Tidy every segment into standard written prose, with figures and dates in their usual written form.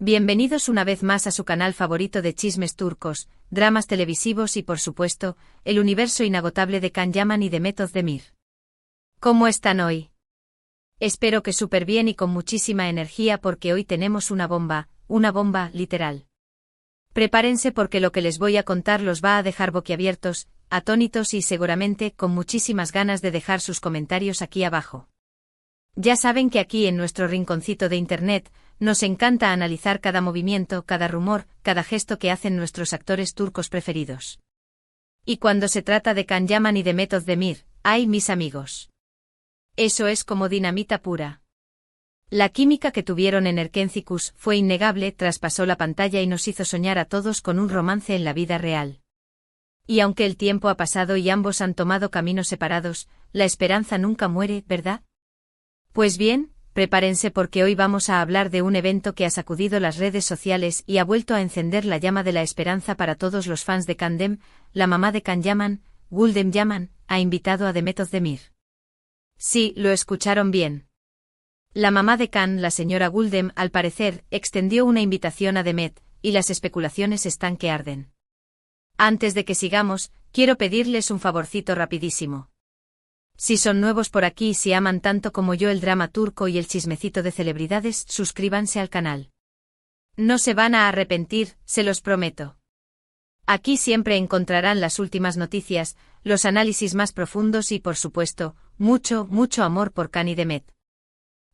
Bienvenidos una vez más a su canal favorito de chismes turcos, dramas televisivos y por supuesto, el universo inagotable de Can Yaman y de Mehmet Özdemir. ¿Cómo están hoy? Espero que súper bien y con muchísima energía porque hoy tenemos una bomba literal. Prepárense porque lo que les voy a contar los va a dejar boquiabiertos, atónitos y seguramente con muchísimas ganas de dejar sus comentarios aquí abajo. Ya saben que aquí en nuestro rinconcito de internet, nos encanta analizar cada movimiento, cada rumor, cada gesto que hacen nuestros actores turcos preferidos. Y cuando se trata de Can Yaman y de Mehmet Özdemir, ¡ay mis amigos! Eso es como dinamita pura. La química que tuvieron en Erkenci fue innegable, traspasó la pantalla y nos hizo soñar a todos con un romance en la vida real. Y aunque el tiempo ha pasado y ambos han tomado caminos separados, la esperanza nunca muere, ¿verdad? Pues bien, prepárense porque hoy vamos a hablar de un evento que ha sacudido las redes sociales y ha vuelto a encender la llama de la esperanza para todos los fans de Kandem. La mamá de Can Yaman, Gulden Yaman, ha invitado a Mehmet Özdemir. Sí, lo escucharon bien. La mamá de Can, la señora Gulden, al parecer, extendió una invitación a Mehmet, y las especulaciones están que arden. Antes de que sigamos, quiero pedirles un favorcito rapidísimo. Si son nuevos por aquí y si aman tanto como yo el drama turco y el chismecito de celebridades, suscríbanse al canal. No se van a arrepentir, se los prometo. Aquí siempre encontrarán las últimas noticias, los análisis más profundos y por supuesto, mucho amor por Can y Mehmet.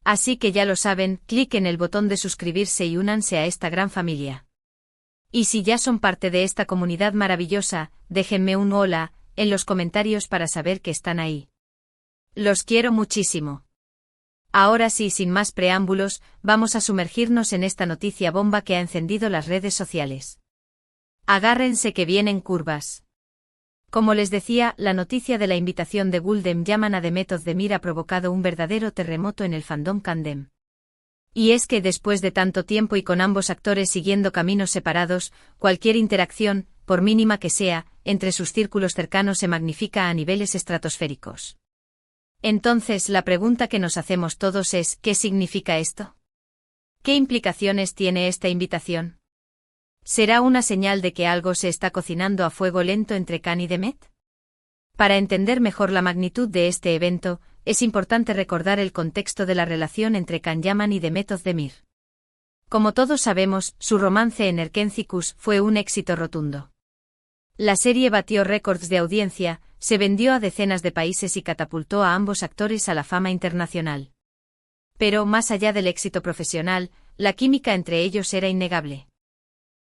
Así que ya lo saben, clic en el botón de suscribirse y únanse a esta gran familia. Y si ya son parte de esta comunidad maravillosa, déjenme un hola en los comentarios para saber que están ahí. Los quiero muchísimo. Ahora sí, sin más preámbulos, vamos a sumergirnos en esta noticia bomba que ha encendido las redes sociales. Agárrense que vienen curvas. Como les decía, la noticia de la invitación de Gulden Yaman a Mehmet Özdemir ha provocado un verdadero terremoto en el fandom Kandem. Y es que después de tanto tiempo y con ambos actores siguiendo caminos separados, cualquier interacción, por mínima que sea, entre sus círculos cercanos se magnifica a niveles estratosféricos. Entonces la pregunta que nos hacemos todos es, ¿qué significa esto? ¿Qué implicaciones tiene esta invitación? ¿Será una señal de que algo se está cocinando a fuego lento entre Can y Mehmet? Para entender mejor la magnitud de este evento, es importante recordar el contexto de la relación entre Can Yaman y Mehmet Özdemir. Como todos sabemos, su romance en Erkenci fue un éxito rotundo. La serie batió récords de audiencia, se vendió a decenas de países y catapultó a ambos actores a la fama internacional. Pero más allá del éxito profesional, la química entre ellos era innegable.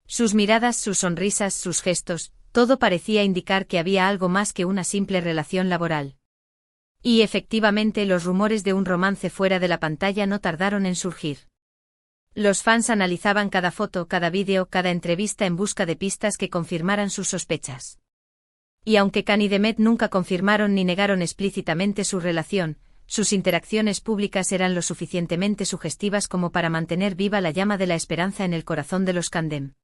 Sus miradas, sus sonrisas, sus gestos, todo parecía indicar que había algo más que una simple relación laboral. Y efectivamente los rumores de un romance fuera de la pantalla no tardaron en surgir. Los fans analizaban cada foto, cada vídeo, cada entrevista en busca de pistas que confirmaran sus sospechas. Y aunque Can y Mehmet nunca confirmaron ni negaron explícitamente su relación, sus interacciones públicas eran lo suficientemente sugestivas como para mantener viva la llama de la esperanza en el corazón de los Kandem.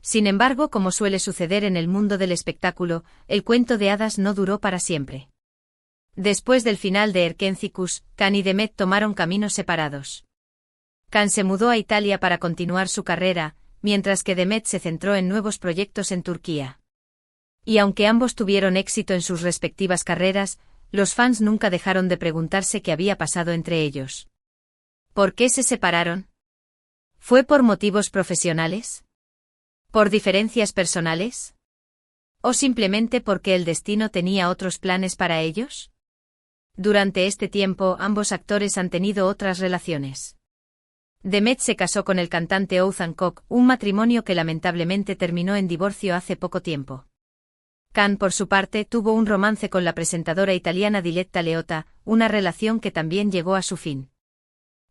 Sin embargo, como suele suceder en el mundo del espectáculo, el cuento de hadas no duró para siempre. Después del final de Erkenci, Can y Mehmet tomaron caminos separados. Can se mudó a Italia para continuar su carrera, mientras que Mehmet se centró en nuevos proyectos en Turquía. Y aunque ambos tuvieron éxito en sus respectivas carreras, los fans nunca dejaron de preguntarse qué había pasado entre ellos. ¿Por qué se separaron? ¿Fue por motivos profesionales? ¿Por diferencias personales? ¿O simplemente porque el destino tenía otros planes para ellos? Durante este tiempo, ambos actores han tenido otras relaciones. Mehmet se casó con el cantante Oğuzhan Koç, un matrimonio que lamentablemente terminó en divorcio hace poco tiempo. Can, por su parte, tuvo un romance con la presentadora italiana Diletta Leotta, una relación que también llegó a su fin.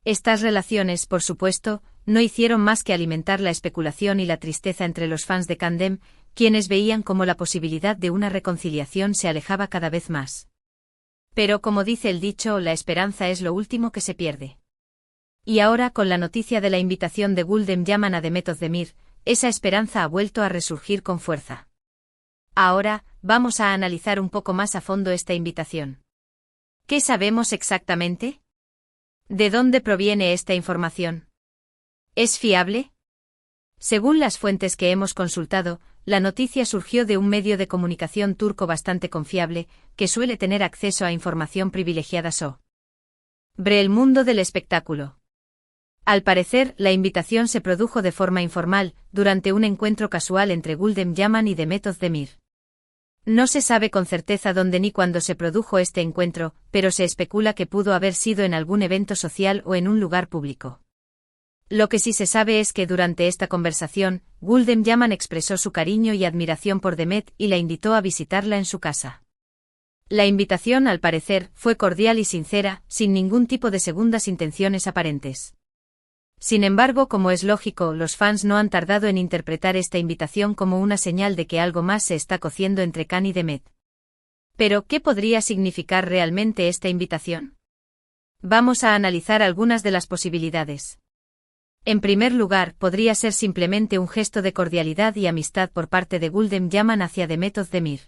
Estas relaciones, por supuesto, no hicieron más que alimentar la especulación y la tristeza entre los fans de Kandem, quienes veían cómo la posibilidad de una reconciliación se alejaba cada vez más. Pero como dice el dicho, la esperanza es lo último que se pierde. Y ahora, con la noticia de la invitación de Gulden Yaman a Mehmet Özdemir, esa esperanza ha vuelto a resurgir con fuerza. Ahora, vamos a analizar un poco más a fondo esta invitación. ¿Qué sabemos exactamente? ¿De dónde proviene esta información? ¿Es fiable? Según las fuentes que hemos consultado, la noticia surgió de un medio de comunicación turco bastante confiable, que suele tener acceso a información privilegiada sobre el mundo del espectáculo. Al parecer, la invitación se produjo de forma informal, durante un encuentro casual entre Gulden Yaman y Demet Özdemir. No se sabe con certeza dónde ni cuándo se produjo este encuentro, pero se especula que pudo haber sido en algún evento social o en un lugar público. Lo que sí se sabe es que durante esta conversación, Gulden Yaman expresó su cariño y admiración por Demet y la invitó a visitarla en su casa. La invitación, al parecer, fue cordial y sincera, sin ningún tipo de segundas intenciones aparentes. Sin embargo, como es lógico, los fans no han tardado en interpretar esta invitación como una señal de que algo más se está cociendo entre Can y Demet. Pero, ¿qué podría significar realmente esta invitación? Vamos a analizar algunas de las posibilidades. En primer lugar, podría ser simplemente un gesto de cordialidad y amistad por parte de Gulden Yaman hacia Demet Özdemir.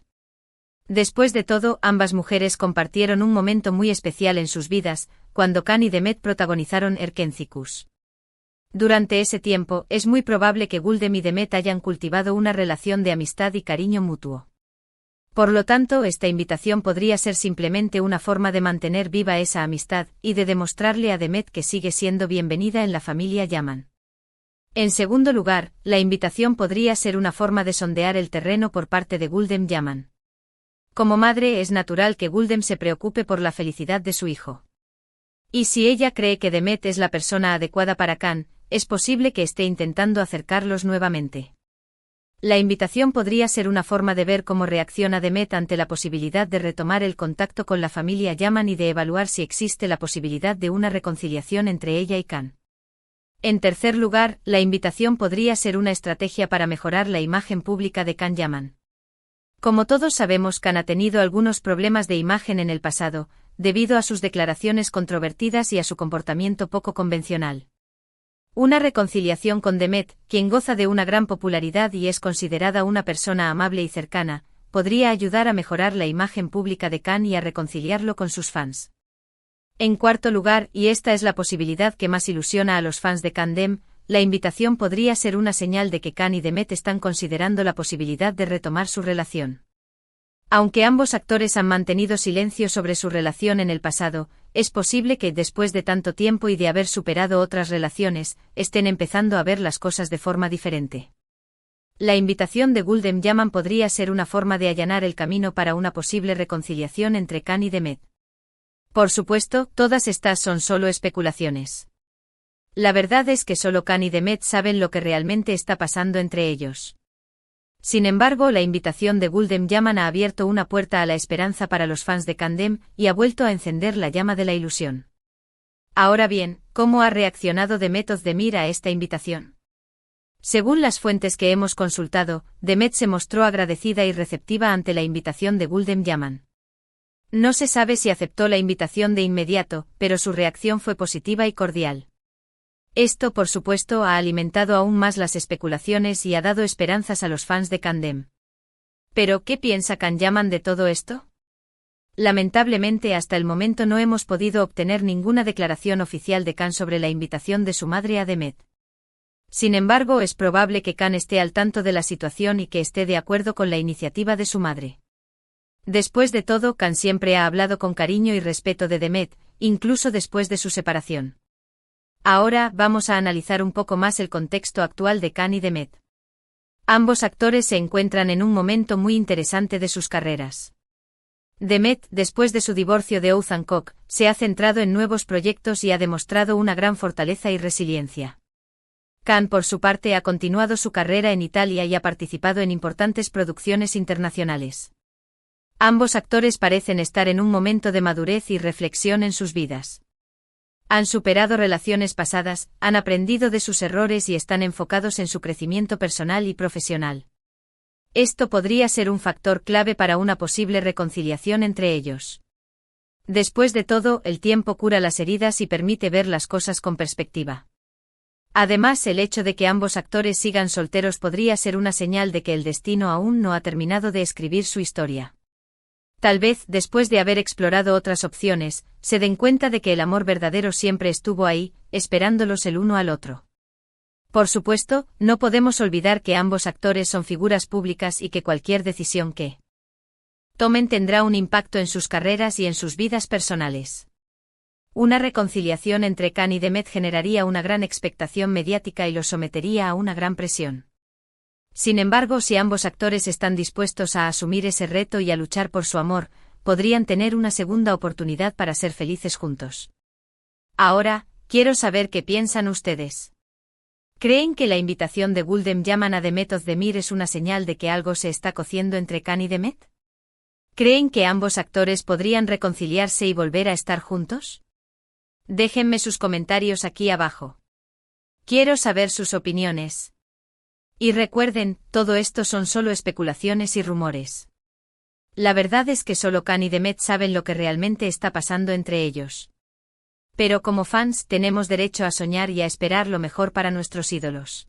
Después de todo, ambas mujeres compartieron un momento muy especial en sus vidas, cuando Can y Demet protagonizaron Erkencikus. Durante ese tiempo, es muy probable que Gulden y Demet hayan cultivado una relación de amistad y cariño mutuo. Por lo tanto, esta invitación podría ser simplemente una forma de mantener viva esa amistad, y de demostrarle a Demet que sigue siendo bienvenida en la familia Yaman. En segundo lugar, la invitación podría ser una forma de sondear el terreno por parte de Gulden Yaman. Como madre, es natural que Gulden se preocupe por la felicidad de su hijo. Y si ella cree que Demet es la persona adecuada para Can, es posible que esté intentando acercarlos nuevamente. La invitación podría ser una forma de ver cómo reacciona Demet ante la posibilidad de retomar el contacto con la familia Yaman y de evaluar si existe la posibilidad de una reconciliación entre ella y Can. En tercer lugar, la invitación podría ser una estrategia para mejorar la imagen pública de Can Yaman. Como todos sabemos, Can ha tenido algunos problemas de imagen en el pasado, debido a sus declaraciones controvertidas y a su comportamiento poco convencional. Una reconciliación con Demet, quien goza de una gran popularidad y es considerada una persona amable y cercana, podría ayudar a mejorar la imagen pública de Can y a reconciliarlo con sus fans. En cuarto lugar, y esta es la posibilidad que más ilusiona a los fans de Can Dem, la invitación podría ser una señal de que Can y Demet están considerando la posibilidad de retomar su relación. Aunque ambos actores han mantenido silencio sobre su relación en el pasado, es posible que, después de tanto tiempo y de haber superado otras relaciones, estén empezando a ver las cosas de forma diferente. La invitación de Gulden Yaman podría ser una forma de allanar el camino para una posible reconciliación entre Can y Demet. Por supuesto, todas estas son solo especulaciones. La verdad es que solo Can y Demet saben lo que realmente está pasando entre ellos. Sin embargo, la invitación de Gulden Yaman ha abierto una puerta a la esperanza para los fans de Can Dem y ha vuelto a encender la llama de la ilusión. Ahora bien, ¿cómo ha reaccionado Demet Özdemir a esta invitación? Según las fuentes que hemos consultado, Demet se mostró agradecida y receptiva ante la invitación de Gulden Yaman. No se sabe si aceptó la invitación de inmediato, pero su reacción fue positiva y cordial. Esto, por supuesto, ha alimentado aún más las especulaciones y ha dado esperanzas a los fans de Can Dem. ¿Pero qué piensa Can Yaman de todo esto? Lamentablemente, hasta el momento no hemos podido obtener ninguna declaración oficial de Can sobre la invitación de su madre a Demet. Sin embargo, es probable que Can esté al tanto de la situación y que esté de acuerdo con la iniciativa de su madre. Después de todo, Can siempre ha hablado con cariño y respeto de Demet, incluso después de su separación. Ahora, vamos a analizar un poco más el contexto actual de Can y Demet. Ambos actores se encuentran en un momento muy interesante de sus carreras. Demet, después de su divorcio de Oğuzhan Koç, se ha centrado en nuevos proyectos y ha demostrado una gran fortaleza y resiliencia. Can, por su parte, ha continuado su carrera en Italia y ha participado en importantes producciones internacionales. Ambos actores parecen estar en un momento de madurez y reflexión en sus vidas. Han superado relaciones pasadas, han aprendido de sus errores y están enfocados en su crecimiento personal y profesional. Esto podría ser un factor clave para una posible reconciliación entre ellos. Después de todo, el tiempo cura las heridas y permite ver las cosas con perspectiva. Además, el hecho de que ambos actores sigan solteros podría ser una señal de que el destino aún no ha terminado de escribir su historia. Tal vez, después de haber explorado otras opciones, se den cuenta de que el amor verdadero siempre estuvo ahí, esperándolos el uno al otro. Por supuesto, no podemos olvidar que ambos actores son figuras públicas y que cualquier decisión que tomen tendrá un impacto en sus carreras y en sus vidas personales. Una reconciliación entre Khan y Demet generaría una gran expectación mediática y los sometería a una gran presión. Sin embargo, si ambos actores están dispuestos a asumir ese reto y a luchar por su amor, podrían tener una segunda oportunidad para ser felices juntos. Ahora, quiero saber qué piensan ustedes. ¿Creen que la invitación de Gulden Yaman a Demet Özdemir es una señal de que algo se está cociendo entre Khan y Demet? ¿Creen que ambos actores podrían reconciliarse y volver a estar juntos? Déjenme sus comentarios aquí abajo. Quiero saber sus opiniones. Y recuerden, todo esto son solo especulaciones y rumores. La verdad es que solo Khan y Demet saben lo que realmente está pasando entre ellos. Pero como fans tenemos derecho a soñar y a esperar lo mejor para nuestros ídolos.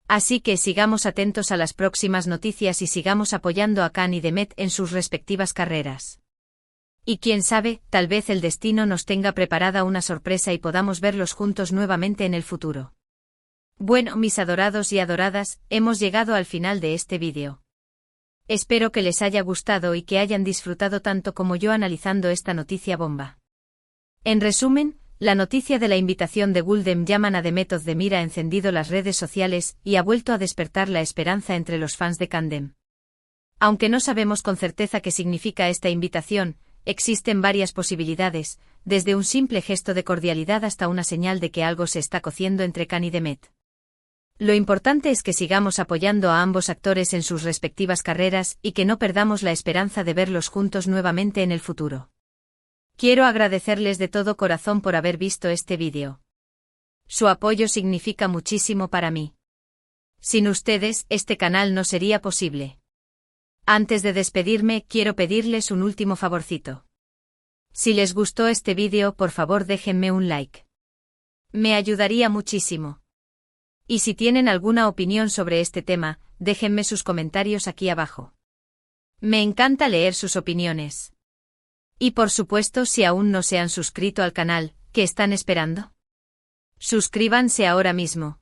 Así que sigamos atentos a las próximas noticias y sigamos apoyando a Khan y Demet en sus respectivas carreras. Y quién sabe, tal vez el destino nos tenga preparada una sorpresa y podamos verlos juntos nuevamente en el futuro. Bueno, mis adorados y adoradas, hemos llegado al final de este vídeo. Espero que les haya gustado y que hayan disfrutado tanto como yo analizando esta noticia bomba. En resumen, la noticia de la invitación de Gulden Yaman a Demet Özdemir ha encendido las redes sociales y ha vuelto a despertar la esperanza entre los fans de Kandem. Aunque no sabemos con certeza qué significa esta invitación, existen varias posibilidades, desde un simple gesto de cordialidad hasta una señal de que algo se está cociendo entre Khan y Demet. Lo importante es que sigamos apoyando a ambos actores en sus respectivas carreras y que no perdamos la esperanza de verlos juntos nuevamente en el futuro. Quiero agradecerles de todo corazón por haber visto este vídeo. Su apoyo significa muchísimo para mí. Sin ustedes, este canal no sería posible. Antes de despedirme, quiero pedirles un último favorcito. Si les gustó este vídeo, por favor déjenme un like. Me ayudaría muchísimo. Y si tienen alguna opinión sobre este tema, déjenme sus comentarios aquí abajo. Me encanta leer sus opiniones. Y por supuesto, si aún no se han suscrito al canal, ¿qué están esperando? Suscríbanse ahora mismo.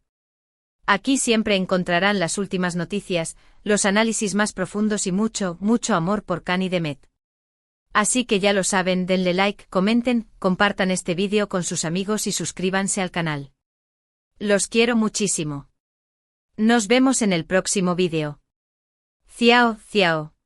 Aquí siempre encontrarán las últimas noticias, los análisis más profundos y mucho, mucho amor por Khan y Demet. Así que ya lo saben, denle like, comenten, compartan este vídeo con sus amigos y suscríbanse al canal. Los quiero muchísimo. Nos vemos en el próximo vídeo. Ciao, ciao.